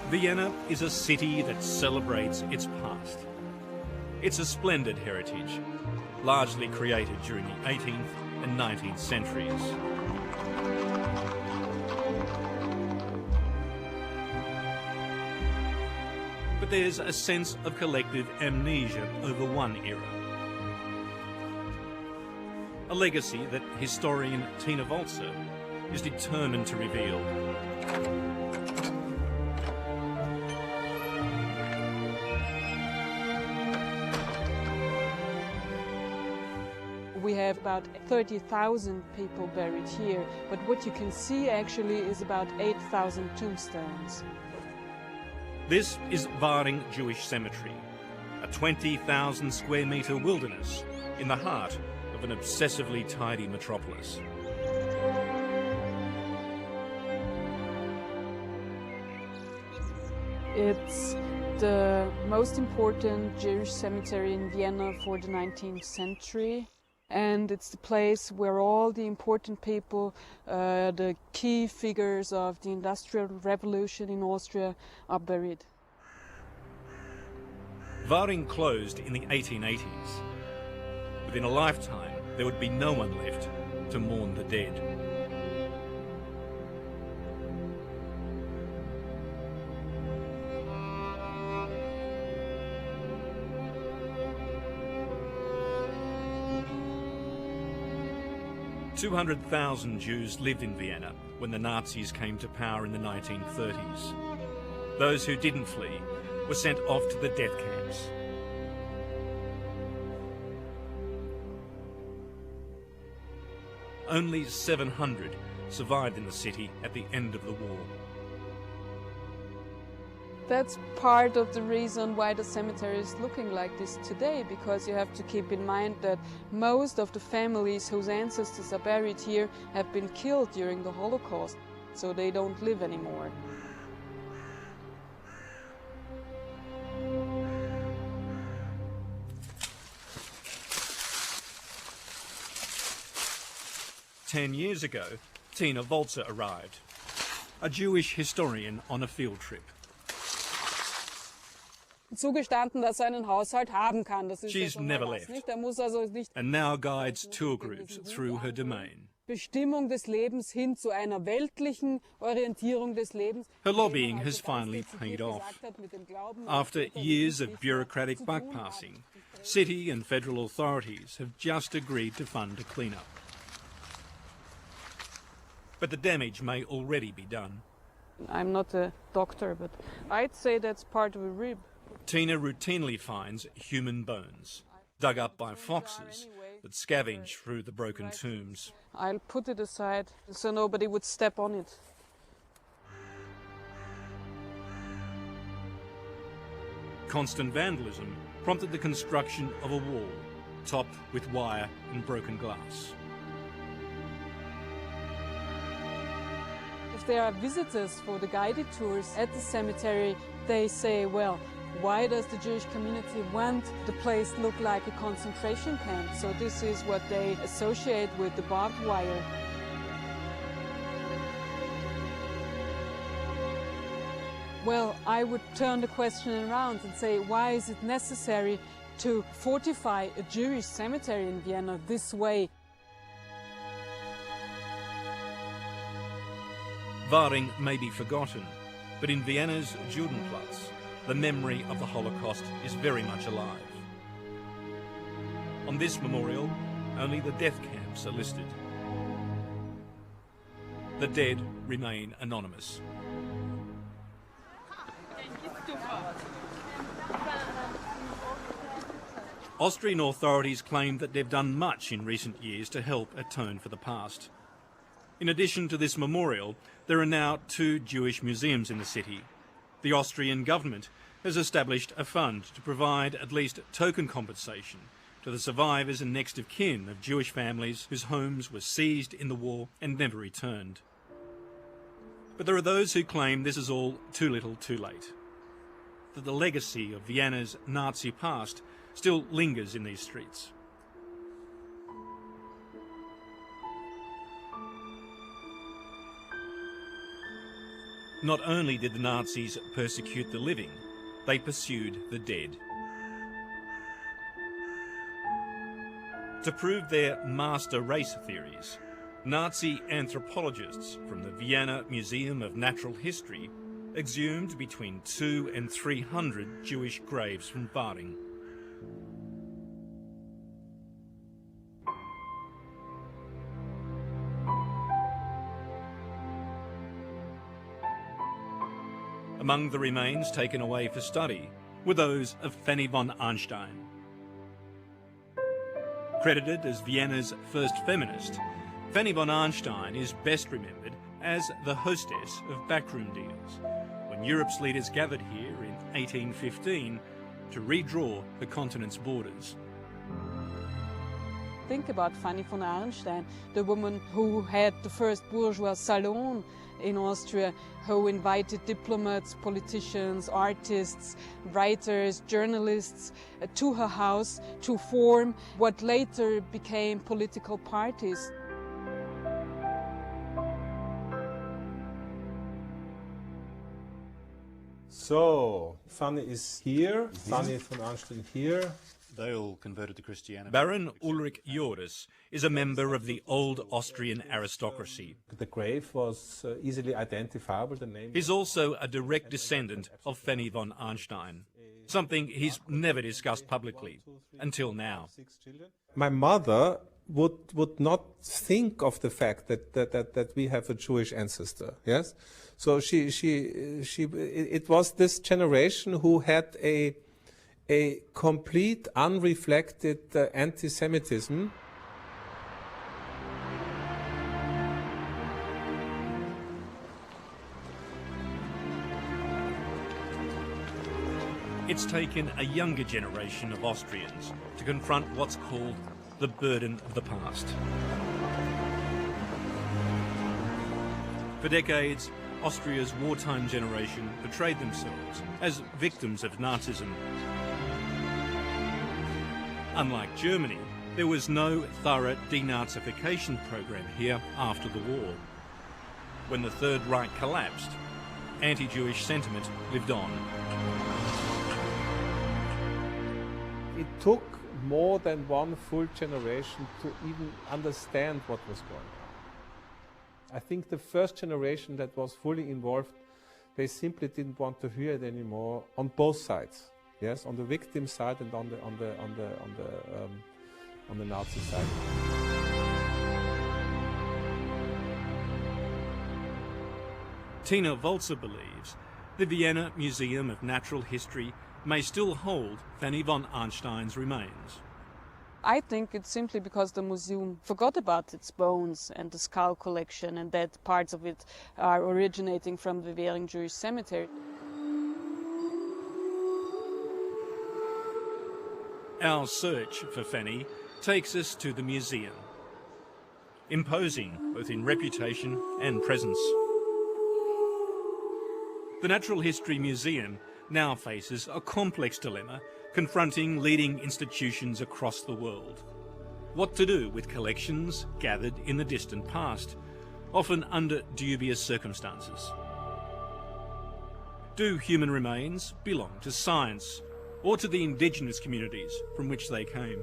Vienna is a city that celebrates its past. It's a splendid heritage, largely created during the 18th and 19th centuries. But there's a sense of collective amnesia over one era. A legacy that historian Tina Walzer is determined to reveal. We have about 30,000 people buried here, but what you can see actually is about 8,000 tombstones. This is Confronting Jewish Cemetery, a 20,000 square metre wilderness in the heart of an obsessively tidy metropolis. It's the most important Jewish cemetery in Vienna for the 19th century. And it's the place where all the important people, the key figures of the Industrial Revolution in Austria are buried. Confronting closed in the 1880s. Within a lifetime, there would be no one left to mourn the dead. "200,000 Jews lived in Vienna when the Nazis came to power in the 1930s. Those who didn't flee were sent off to the death camps. Only 700 survived in the city at the end of the war. That's part of the reason why the cemetery is looking like this today, because you have to keep in mind that most of the families whose ancestors are buried here have been killed during the Holocaust, so they don't live anymore. "10 years ago, Tina Walzer arrived, a Jewish historian on a field trip. Zugestanden, dass er einen Haushalt haben kann. Das ist She's never left, nicht. Muss also nicht and now guides tour groups through her domain. Bestimmung des Lebens hin zu einer weltlichen Orientierung des Lebens. Her lobbying has finally paid off. After years of bureaucratic buck passing, city and federal authorities have just agreed to fund a clean-up. But the damage may already be done. I'm not a doctor, but I'd say that's part of a rib. Tina routinely finds human bones, dug up by foxes that scavenge through the broken tombs. I'll put it aside so nobody would step on it. Constant vandalism prompted the construction of a wall, topped with wire and broken glass. If there are visitors for the guided tours at the cemetery, they say, well, why does the Jewish community want the place to look like a concentration camp? So this is what they associate with the barbed wire. Well, I would turn the question around and say, why is it necessary to fortify a Jewish cemetery in Vienna this way? Confronting may be forgotten, but in Vienna's Judenplatz, the memory of the Holocaust is very much alive. On this memorial, only the death camps are listed. The dead remain anonymous. Austrian authorities claim that they've done much in recent years to help atone for the past. In addition to this memorial, there are now 2 Jewish museums in the city. The Austrian government has established a fund to provide at least token compensation to the survivors and next of kin of Jewish families whose homes were seized in the war and never returned. But there are those who claim this is all too little too late, that the legacy of Vienna's Nazi past still lingers in these streets. Not only did the Nazis persecute the living, they pursued the dead. To prove their master race theories, Nazi anthropologists from the Vienna Museum of Natural History exhumed between 200 and 300 Jewish graves from Waring. Among the remains taken away for study were those of Fanny von Arnstein. Credited as Vienna's first feminist, Fanny von Arnstein is best remembered as the hostess of backroom deals, when Europe's leaders gathered here in 1815 to redraw the continent's borders. Think about Fanny von Arnstein, the woman who had the first bourgeois salon in Austria, who invited diplomats, politicians, artists, writers, journalists to her house to form what later became political parties. So, Fanny is here, Fanny von Arnstein here. They all converted to Christianity. Baron Ulrich Jordis is a member of the old Austrian aristocracy. The grave was easily identifiable, the name. He's also a direct descendant of Fanny von Arnstein, something he's never discussed publicly, until now. My mother would not think of the fact that we have a Jewish ancestor, yes? So it was this generation who had a complete, unreflected anti-Semitism. It's taken a younger generation of Austrians to confront what's called the burden of the past. For decades, Austria's wartime generation portrayed themselves as victims of Nazism. Unlike Germany, there was no thorough denazification program here after the war. When the Third Reich collapsed, anti-Jewish sentiment lived on. It took more than one full generation to even understand what was going on. I think the first generation that was fully involved, they simply didn't want to hear it anymore on both sides. Yes, on the victim side and on the Nazi side. Tina Walzer believes the Vienna Museum of Natural History may still hold Fanny von Arnstein's remains. I think it's simply because the museum forgot about its bones and the skull collection, and that parts of it are originating from the Währing Jewish Cemetery. Our search for Fanny takes us to the museum, imposing both in reputation and presence. The Natural History Museum now faces a complex dilemma confronting leading institutions across the world. What to do with collections gathered in the distant past, often under dubious circumstances? Do human remains belong to science or to the indigenous communities from which they came?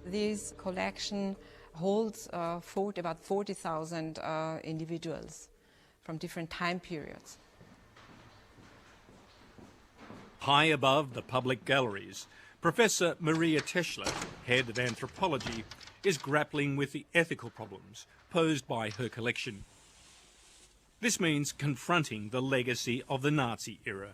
This collection holds about 40,000 individuals from different time periods. High above the public galleries, Professor Maria Teschler, head of anthropology, is grappling with the ethical problems posed by her collection. This means confronting the legacy of the Nazi era,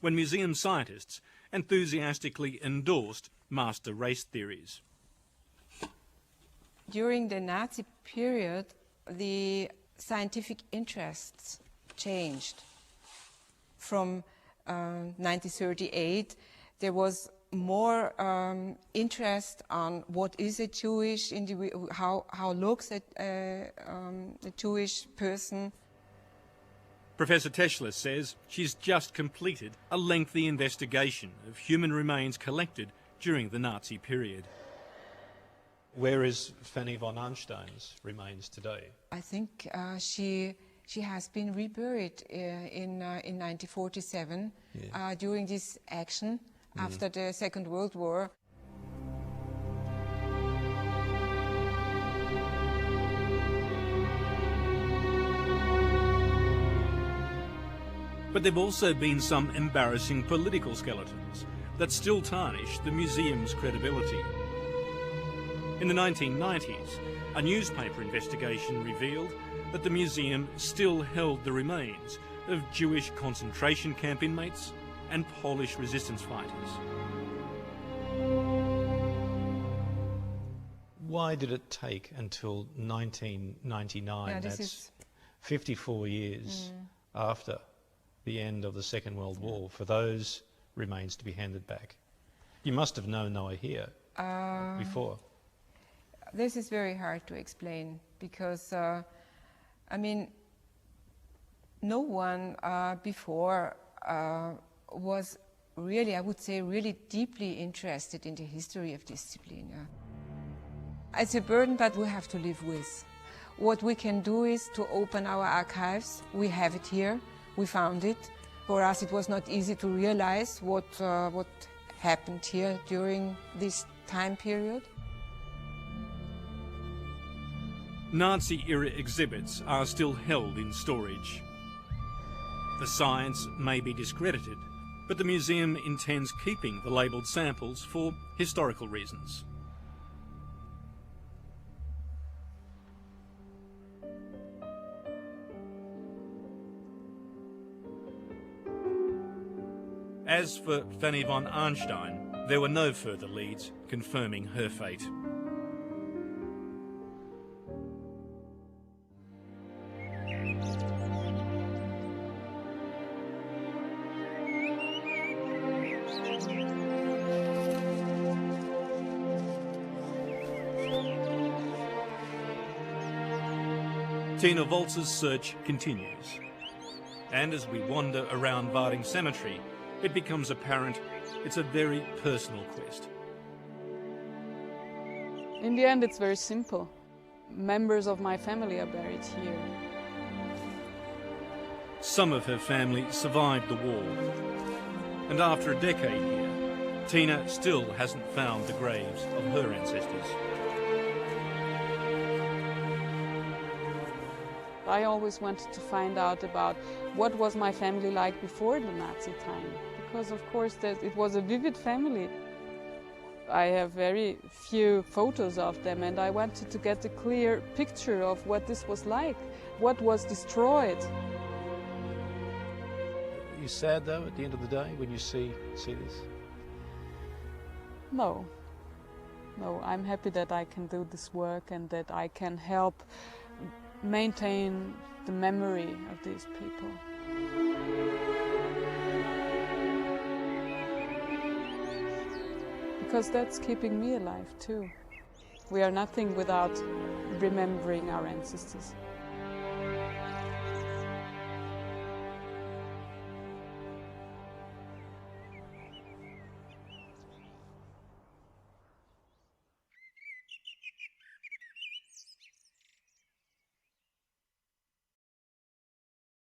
when museum scientists enthusiastically endorsed master race theories. During the Nazi period, the scientific interests changed. From 1938, there was more interest on what is a Jewish individual, how looks a Jewish person. Professor Teschler says she's just completed a lengthy investigation of human remains collected during the Nazi period. Where is Fanny von Arnstein's remains today? I think she has been reburied in 1947 during this action after the Second World War. But there have also been some embarrassing political skeletons that still tarnish the museum's credibility. In the 1990s, a newspaper investigation revealed that the museum still held the remains of Jewish concentration camp inmates and Polish resistance fighters. Why did it take until 1999, Yeah, that's 54 years after the end of the Second World War, for those remains to be handed back? You must have known they were here before. This is very hard to explain because, I mean, no one before was really, I would say, really deeply interested in the history of discipline. Yeah. It's a burden that we have to live with. What we can do is to open our archives. We have it here. We found it. For us, it was not easy to realize what happened here during this time period. Nazi-era exhibits are still held in storage. The science may be discredited, but the museum intends keeping the labelled samples for historical reasons. As for Fanny von Arnstein, there were no further leads confirming her fate. Tina Walzer's search continues, and as we wander around Varding Cemetery, it becomes apparent it's a very personal quest. In the end, it's very simple. Members of my family are buried here. Some of her family survived the war, and after a decade here, Tina still hasn't found the graves of her ancestors. I always wanted to find out about what was my family like before the Nazi time, because of course it was a vivid family. I have very few photos of them, and I wanted to get a clear picture of what this was like, what was destroyed. Are you sad though at the end of the day when you see this? No. No, I'm happy that I can do this work and that I can help maintain the memory of these people. Because that's keeping me alive too. We are nothing without remembering our ancestors.